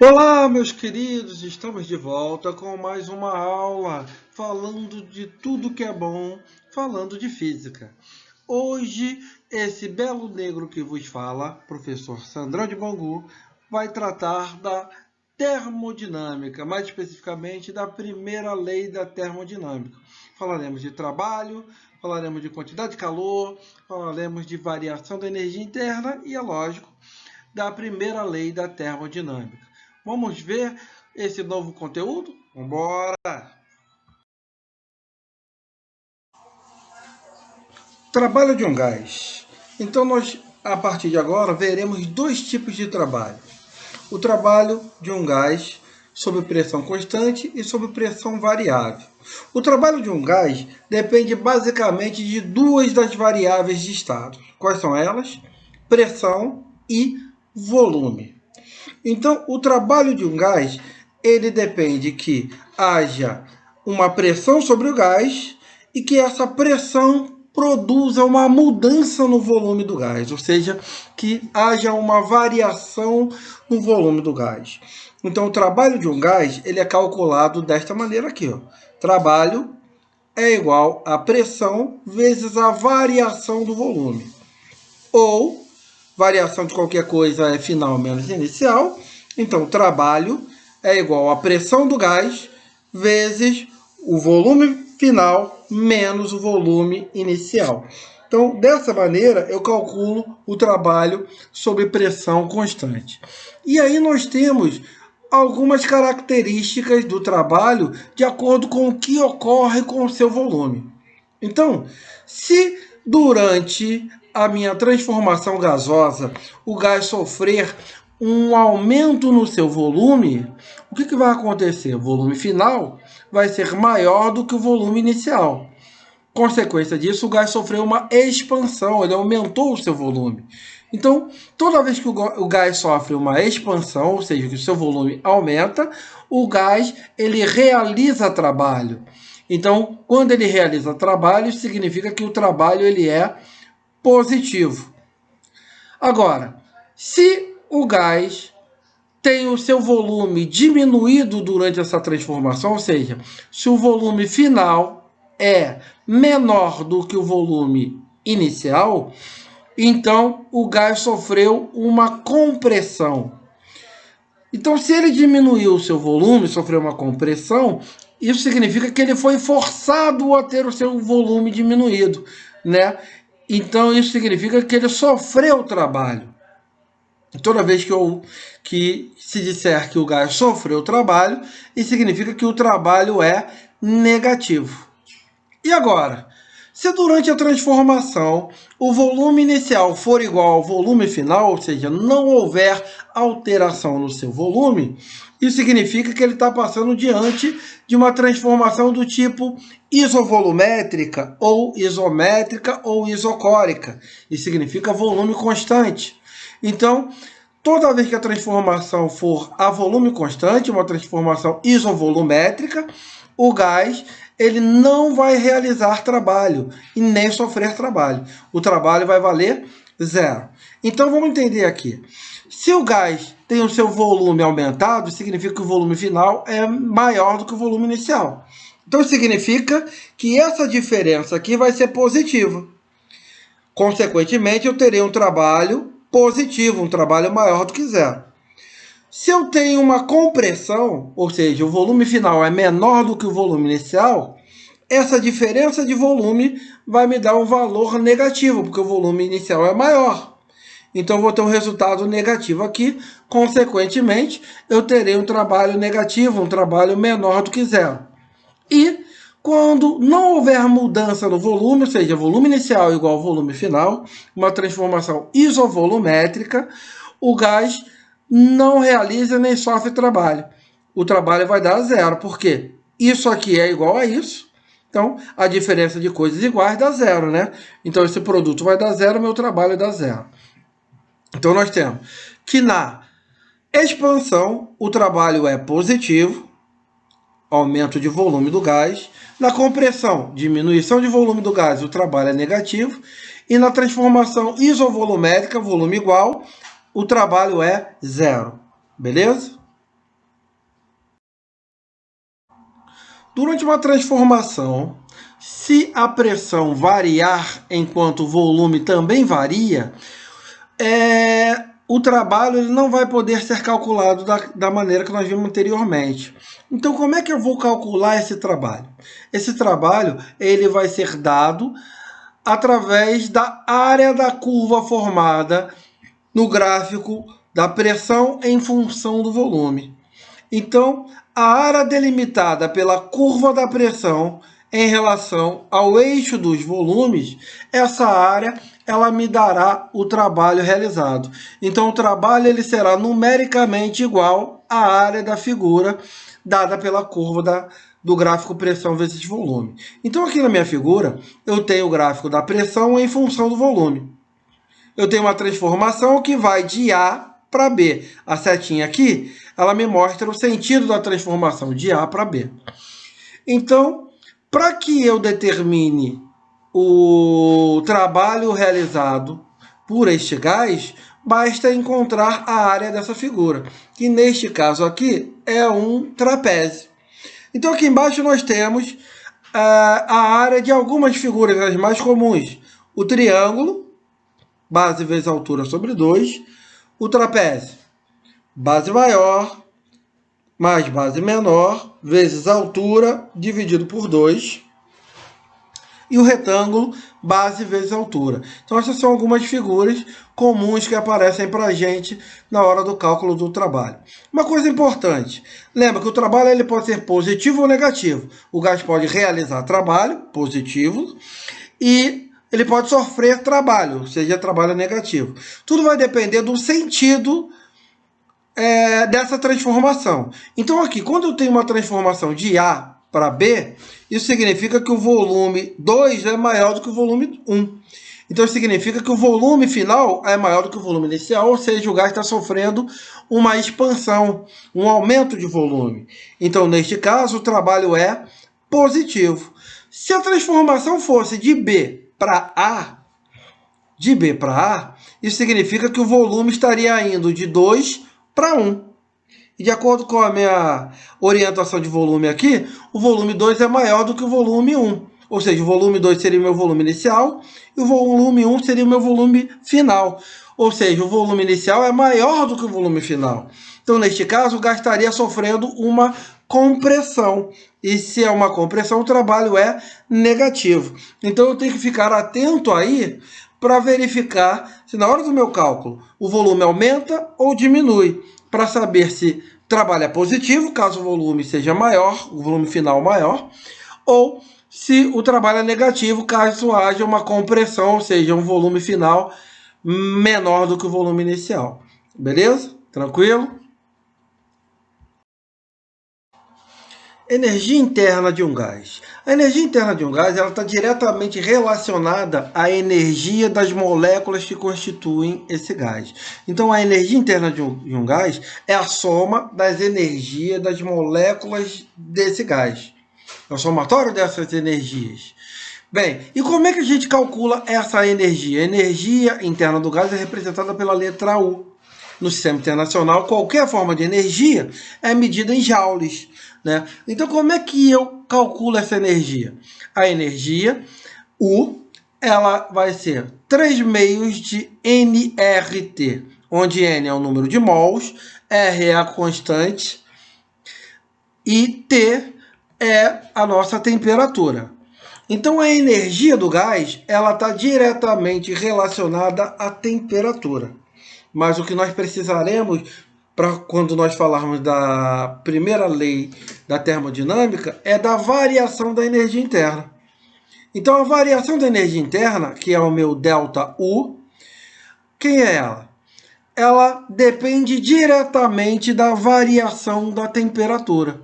Olá, meus queridos, estamos de volta com mais uma aula falando de tudo que é bom, falando de física. Hoje, esse belo negro que vos fala, professor Sandrão de Bangu, vai tratar da termodinâmica, mais especificamente da primeira lei da termodinâmica. Falaremos de trabalho, falaremos de quantidade de calor, falaremos de variação da energia interna e, é lógico, da primeira lei da termodinâmica. Vamos ver esse novo conteúdo? Vamos embora! Trabalho de um gás. Então, nós, a partir de agora, veremos dois tipos de trabalho. O trabalho de um gás sob pressão constante e sob pressão variável. O trabalho de um gás depende basicamente de duas das variáveis de estado. Quais são elas? Pressão e volume. Então, o trabalho de um gás, ele depende que haja uma pressão sobre o gás e que essa pressão produza uma mudança no volume do gás, ou seja, que haja uma variação no volume do gás. Então, o trabalho de um gás, ele é calculado desta maneira aqui, ó. Trabalho é igual a pressão vezes a variação do volume. Ou, variação de qualquer coisa é final menos inicial. Então, trabalho é igual a pressão do gás vezes o volume final menos o volume inicial. Então, dessa maneira, eu calculo o trabalho sob pressão constante. E aí nós temos algumas características do trabalho de acordo com o que ocorre com o seu volume. Então, se durante a minha transformação gasosa o gás sofrer um aumento no seu volume, o que vai acontecer? O volume final vai ser maior do que o volume inicial. Consequência disso, o gás sofreu uma expansão, ele aumentou o seu volume. Então, toda vez que o gás sofre uma expansão, ou seja, que o seu volume aumenta, o gás ele realiza trabalho. Então, quando ele realiza trabalho, significa que o trabalho ele é positivo. Agora, se o gás tem o seu volume diminuído durante essa transformação, ou seja, se o volume final é menor do que o volume inicial, então o gás sofreu uma compressão. Então, se ele diminuiu o seu volume, sofreu uma compressão, isso significa que ele foi forçado a ter o seu volume diminuído, né? Então, isso significa que ele sofreu trabalho. Toda vez que se disser que o gás sofreu trabalho, isso significa que o trabalho é negativo. E agora? Se durante a transformação o volume inicial for igual ao volume final, ou seja, não houver alteração no seu volume, isso significa que ele está passando diante de uma transformação do tipo isovolumétrica, ou isométrica, ou isocórica. Isso significa volume constante. Então, toda vez que a transformação for a volume constante, uma transformação isovolumétrica, o gás ele não vai realizar trabalho e nem sofrer trabalho. O trabalho vai valer zero. Então, vamos entender aqui. Se o gás tem o seu volume aumentado, significa que o volume final é maior do que o volume inicial. Então, significa que essa diferença aqui vai ser positiva. Consequentemente, eu terei um trabalho positivo, um trabalho maior do que zero. Se eu tenho uma compressão, ou seja, o volume final é menor do que o volume inicial, essa diferença de volume vai me dar um valor negativo, porque o volume inicial é maior. Então, eu vou ter um resultado negativo aqui. Consequentemente, eu terei um trabalho negativo, um trabalho menor do que zero. E quando não houver mudança no volume, ou seja, volume inicial igual ao volume final, uma transformação isovolumétrica, o gás não realiza nem sofre trabalho. O trabalho vai dar zero, porque isso aqui é igual a isso. Então, a diferença de coisas iguais dá zero, né? Então, esse produto vai dar zero, meu trabalho dá zero. Então, nós temos que na expansão, o trabalho é positivo, aumento de volume do gás. Na compressão, diminuição de volume do gás, o trabalho é negativo. E na transformação isovolumétrica, volume igual, o trabalho é zero. Beleza? Durante uma transformação, se a pressão variar enquanto o volume também varia, o trabalho ele não vai poder ser calculado da maneira que nós vimos anteriormente. Então, como é que eu vou calcular esse trabalho? Esse trabalho ele vai ser dado através da área da curva formada no gráfico da pressão em função do volume. Então, a área delimitada pela curva da pressão em relação ao eixo dos volumes, essa área ela me dará o trabalho realizado. Então, o trabalho ele será numericamente igual à área da figura dada pela curva do gráfico pressão vezes volume. Então, aqui na minha figura, eu tenho o gráfico da pressão em função do volume. Eu tenho uma transformação que vai de A para B. A setinha aqui, ela me mostra o sentido da transformação de A para B. Então, para que eu determine o trabalho realizado por este gás, basta encontrar a área dessa figura, que neste caso aqui é um trapézio. Então, aqui embaixo nós temos a área de algumas figuras, as mais comuns. O triângulo, base vezes altura sobre 2. O trapézio, base maior mais base menor vezes altura dividido por 2. E o retângulo, base vezes altura. Então, essas são algumas figuras comuns que aparecem para a gente na hora do cálculo do trabalho. Uma coisa importante, lembra que o trabalho ele pode ser positivo ou negativo. O gás pode realizar trabalho positivo e ele pode sofrer trabalho, seja trabalho negativo. Tudo vai depender do sentido dessa transformação. Então aqui, quando eu tenho uma transformação de A para B, isso significa que o volume 2 é maior do que o volume 1. Então isso significa que o volume final é maior do que o volume inicial, ou seja, o gás está sofrendo uma expansão, um aumento de volume. Então, neste caso, o trabalho é positivo. Se a transformação fosse de B para A, isso significa que o volume estaria indo de 2 para 1. E de acordo com a minha orientação de volume aqui, o volume 2 é maior do que o volume 1. Ou seja, o volume 2 seria o meu volume inicial e o volume 1 seria o meu volume final. Ou seja, o volume inicial é maior do que o volume final. Então, neste caso, o gás estaria sofrendo uma compressão. E se é uma compressão, o trabalho é negativo. Então, eu tenho que ficar atento aí para verificar se na hora do meu cálculo o volume aumenta ou diminui, para saber se trabalho é positivo, caso o volume seja maior, o volume final maior, ou se o trabalho é negativo, caso haja uma compressão, ou seja, um volume final menor do que o volume inicial. Beleza? Tranquilo? Energia interna de um gás. A energia interna de um gás está diretamente relacionada à energia das moléculas que constituem esse gás. Então, a energia interna de um gás é a soma das energias das moléculas desse gás. É o somatório dessas energias. Bem, e como é que a gente calcula essa energia? A energia interna do gás é representada pela letra U. No sistema internacional, qualquer forma de energia é medida em joules, né? Então, como é que eu calculo essa energia? A energia, U, ela vai ser 3 meios de nRT, onde N é o número de mols, R é a constante e T é a nossa temperatura. Então, a energia do gás ela está diretamente relacionada à temperatura. Mas o que nós precisaremos, para quando nós falarmos da primeira lei da termodinâmica, é da variação da energia interna. Então, a variação da energia interna, que é o meu ΔU, quem é ela? Ela depende diretamente da variação da temperatura.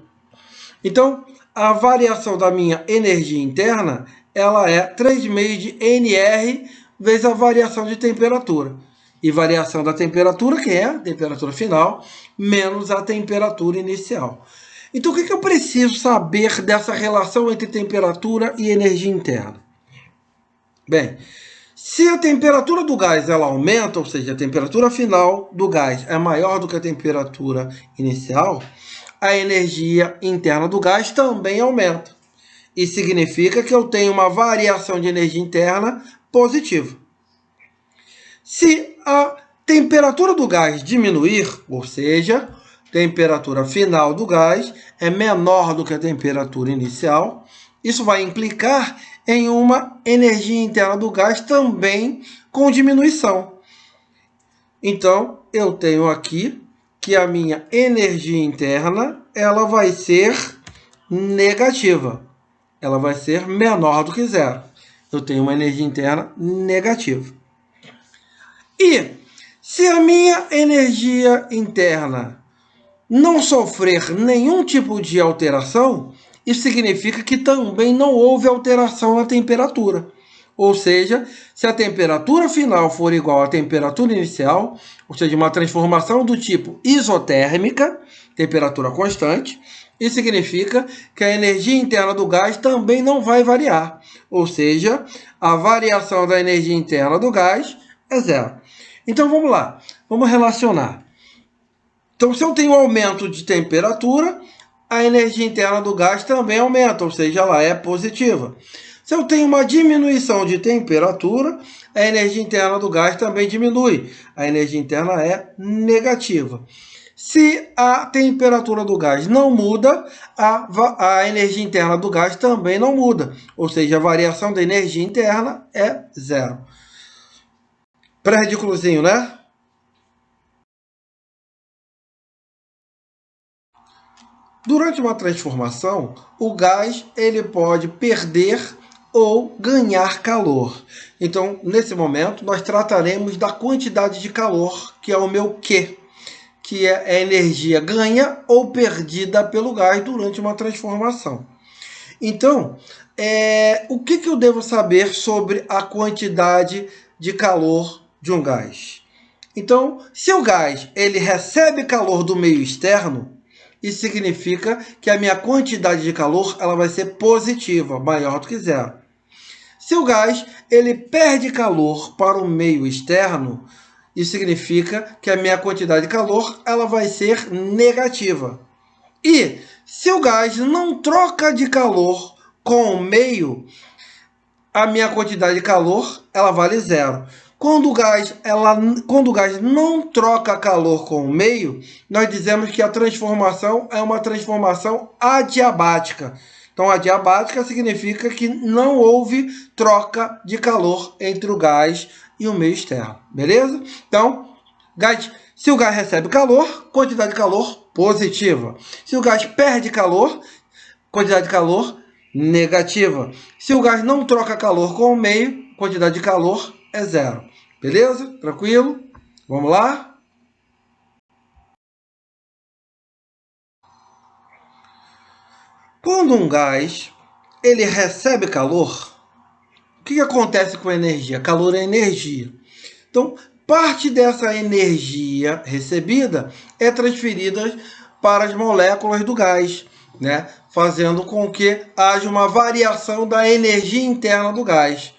Então, a variação da minha energia interna, ela é 3 meios de NR vezes a variação de temperatura. E variação da temperatura, que é a temperatura final, menos a temperatura inicial. Então, o que eu preciso saber dessa relação entre temperatura e energia interna? Bem, se a temperatura do gás ela aumenta, ou seja, a temperatura final do gás é maior do que a temperatura inicial, a energia interna do gás também aumenta. Isso significa que eu tenho uma variação de energia interna positiva. Se a temperatura do gás diminuir, ou seja, a temperatura final do gás é menor do que a temperatura inicial, isso vai implicar em uma energia interna do gás também com diminuição. Então, eu tenho aqui que a minha energia interna ela vai ser negativa. Ela vai ser menor do que zero. Eu tenho uma energia interna negativa. E se a minha energia interna não sofrer nenhum tipo de alteração, isso significa que também não houve alteração na temperatura. Ou seja, se a temperatura final for igual à temperatura inicial, ou seja, uma transformação do tipo isotérmica, temperatura constante, isso significa que a energia interna do gás também não vai variar. Ou seja, a variação da energia interna do gás é zero. Então vamos lá, vamos relacionar. Então, se eu tenho aumento de temperatura, a energia interna do gás também aumenta, ou seja, ela é positiva. Se eu tenho uma diminuição de temperatura, a energia interna do gás também diminui. A energia interna é negativa. Se a temperatura do gás não muda, a energia interna do gás também não muda. Ou seja, a variação da energia interna é zero. Pré-ridículozinho, né? Durante uma transformação, o gás ele pode perder ou ganhar calor. Então, nesse momento, nós trataremos da quantidade de calor, que é o meu Q, que é a energia ganha ou perdida pelo gás durante uma transformação. Então, o que eu devo saber sobre a quantidade de calor de um gás? Então, se o gás ele recebe calor do meio externo, isso significa que a minha quantidade de calor ela vai ser positiva, maior do que zero. Se o gás ele perde calor para o meio externo, isso significa que a minha quantidade de calor ela vai ser negativa. E se o gás não troca de calor com o meio, a minha quantidade de calor ela vale zero. Quando o gás não troca calor com o meio, nós dizemos que a transformação é uma transformação adiabática. Então, adiabática significa que não houve troca de calor entre o gás e o meio externo. Beleza? Então, se o gás recebe calor, quantidade de calor positiva. Se o gás perde calor, quantidade de calor negativa. Se o gás não troca calor com o meio, quantidade de calor é zero. Beleza? Tranquilo? Vamos lá? Quando um gás ele recebe calor, o que acontece com a energia? Calor é energia. Então, parte dessa energia recebida é transferida para as moléculas do gás, né? Fazendo com que haja uma variação da energia interna do gás.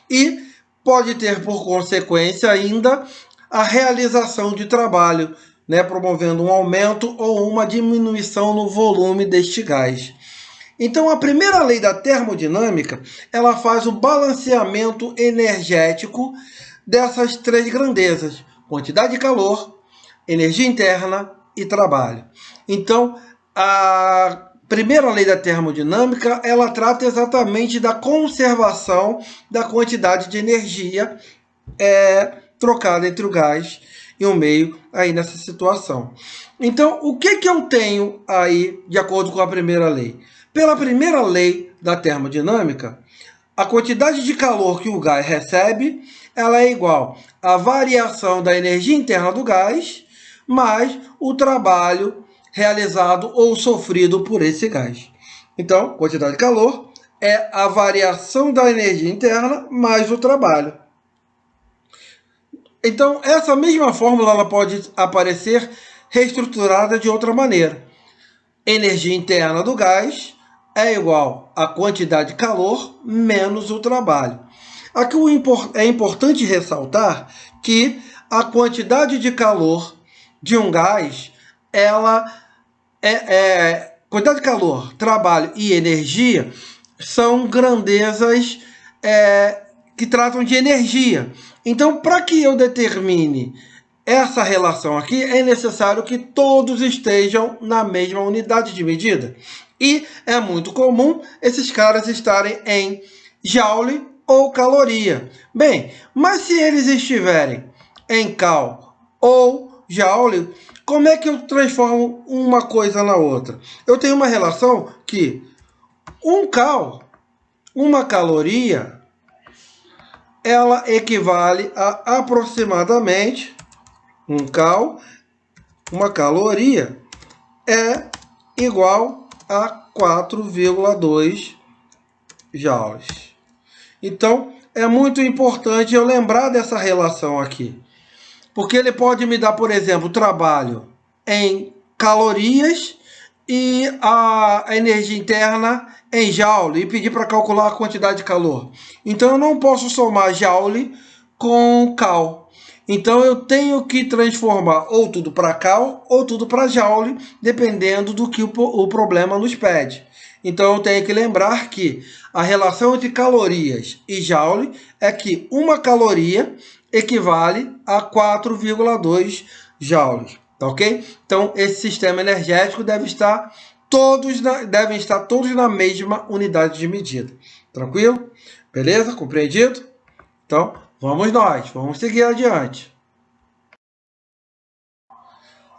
E pode ter por consequência ainda a realização de trabalho, né, promovendo um aumento ou uma diminuição no volume deste gás. Então, a primeira lei da termodinâmica, ela faz o balanceamento energético dessas três grandezas: quantidade de calor, energia interna e trabalho. Então, a primeira lei da termodinâmica, ela trata exatamente da conservação da quantidade de energia trocada entre o gás e o meio aí nessa situação. Então, o que eu tenho aí de acordo com a primeira lei? Pela primeira lei da termodinâmica, a quantidade de calor que o gás recebe, ela é igual à variação da energia interna do gás mais o trabalho realizado ou sofrido por esse gás. Então, quantidade de calor é a variação da energia interna mais o trabalho. Então, essa mesma fórmula ela pode aparecer reestruturada de outra maneira. Energia interna do gás é igual à quantidade de calor menos o trabalho. Aqui é importante ressaltar que a quantidade de calor de um gás, ela quantidade de calor, trabalho e energia são grandezas que tratam de energia. Então, para que eu determine essa relação aqui, é necessário que todos estejam na mesma unidade de medida. E é muito comum esses caras estarem em joule ou caloria. Bem, mas se eles estiverem em cal ou joule, como é que eu transformo uma coisa na outra? Eu tenho uma relação que um cal, uma caloria, ela equivale a aproximadamente um cal, uma caloria é igual a 4,2 joules. Então, é muito importante eu lembrar dessa relação aqui. Porque ele pode me dar, por exemplo, trabalho em calorias e a energia interna em joule e pedir para calcular a quantidade de calor. Então, eu não posso somar joule com cal. Então, eu tenho que transformar ou tudo para cal ou tudo para joule, dependendo do que o problema nos pede. Então, eu tenho que lembrar que a relação entre calorias e joule é que uma caloria equivale a 4,2 joules. Tá ok? Então, esse sistema energético devem estar todos na mesma unidade de medida. Tranquilo? Beleza? Compreendido? Então, vamos seguir adiante.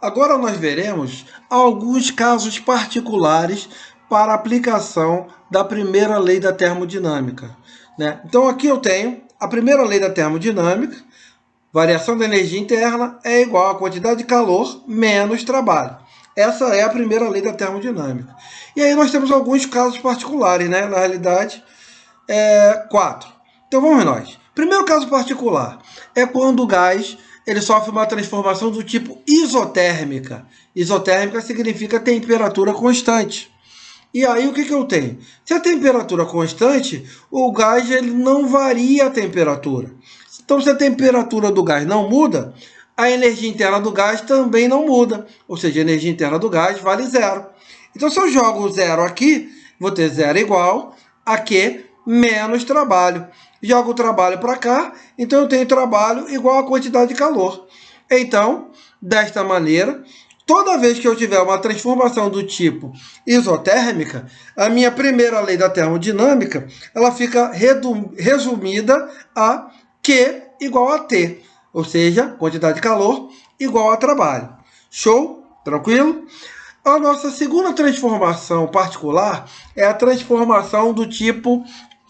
Agora nós veremos alguns casos particulares para a aplicação da primeira lei da termodinâmica. Né? Então aqui eu tenho a primeira lei da termodinâmica, variação da energia interna é igual à quantidade de calor menos trabalho. Essa é a primeira lei da termodinâmica. E aí nós temos alguns casos particulares, né? Na realidade, 4. Então vamos nós. Primeiro caso particular é quando o gás ele sofre uma transformação do tipo isotérmica. Isotérmica significa temperatura constante. E aí o que eu tenho? Se a temperatura é constante, o gás ele não varia a temperatura. Então, se a temperatura do gás não muda, a energia interna do gás também não muda. Ou seja, a energia interna do gás vale zero. Então, se eu jogo zero aqui, vou ter zero igual a Q menos trabalho. Jogo o trabalho para cá, então eu tenho trabalho igual a quantidade de calor. Então, desta maneira, toda vez que eu tiver uma transformação do tipo isotérmica, a minha primeira lei da termodinâmica ela fica resumida a Q igual a T, ou seja, quantidade de calor igual a trabalho. Show? Tranquilo? A nossa segunda transformação particular é a transformação do tipo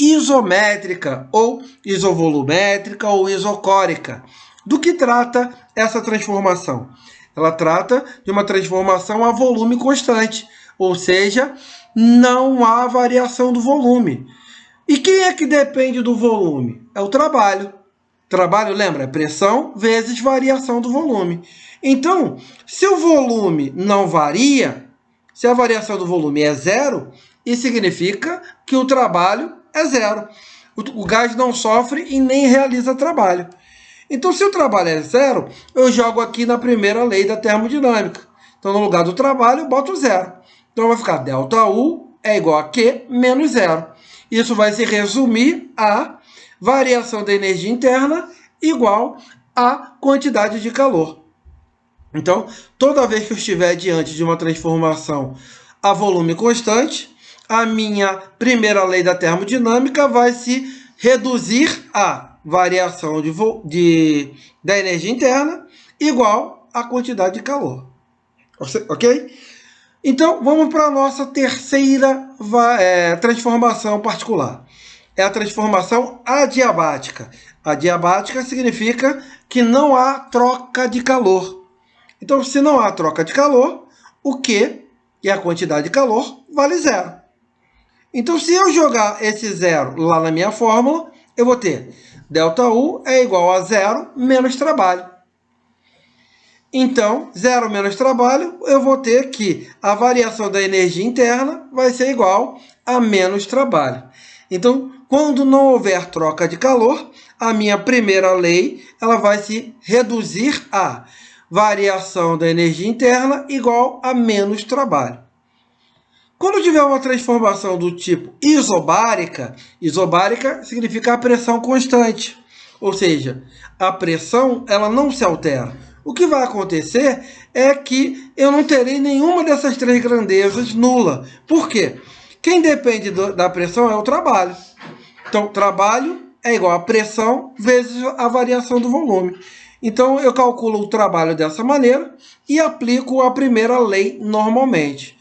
isométrica, ou isovolumétrica, ou isocórica. Do que trata essa transformação? Ela trata de uma transformação a volume constante, ou seja, não há variação do volume. E quem é que depende do volume? É o trabalho. Trabalho, lembra? É pressão vezes variação do volume. Então, se o volume não varia, se a variação do volume é zero, isso significa que o trabalho é zero. O gás não sofre e nem realiza trabalho. Então, se o trabalho é zero, eu jogo aqui na primeira lei da termodinâmica. Então, no lugar do trabalho, eu boto zero. Então, vai ficar ΔU é igual a Q menos zero. Isso vai se resumir a variação da energia interna igual à quantidade de calor. Então, toda vez que eu estiver diante de uma transformação a volume constante, a minha primeira lei da termodinâmica vai se reduzir a variação da energia interna igual à quantidade de calor. Ok? Então, vamos para a nossa terceira transformação particular. É a transformação adiabática. Adiabática significa que não há troca de calor. Então, se não há troca de calor, o Q, que é a quantidade de calor, vale zero. Então, se eu jogar esse zero lá na minha fórmula, eu vou ter ΔU é igual a zero menos trabalho. Então, zero menos trabalho, eu vou ter que a variação da energia interna vai ser igual a menos trabalho. Então, quando não houver troca de calor, a minha primeira lei ela vai se reduzir a variação da energia interna igual a menos trabalho. Quando tiver uma transformação do tipo isobárica, isobárica significa a pressão constante, ou seja, a pressão ela não se altera. O que vai acontecer é que eu não terei nenhuma dessas três grandezas nula. Por quê? Quem depende da pressão é o trabalho. Então, trabalho é igual a pressão vezes a variação do volume. Então, eu calculo o trabalho dessa maneira e aplico a primeira lei normalmente.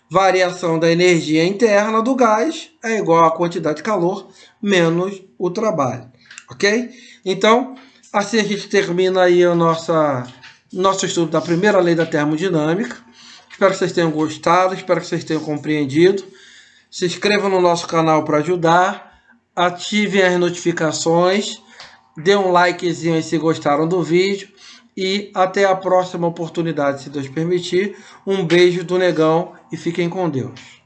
Variação da energia interna do gás é igual à quantidade de calor menos o trabalho. Ok? Então, assim a gente termina aí o nosso estudo da primeira lei da termodinâmica. Espero que vocês tenham gostado, espero que vocês tenham compreendido. Se inscrevam no nosso canal para ajudar, ativem as notificações, dê um likezinho aí se gostaram do vídeo e até a próxima oportunidade, se Deus permitir. Um beijo do Negão e fiquem com Deus.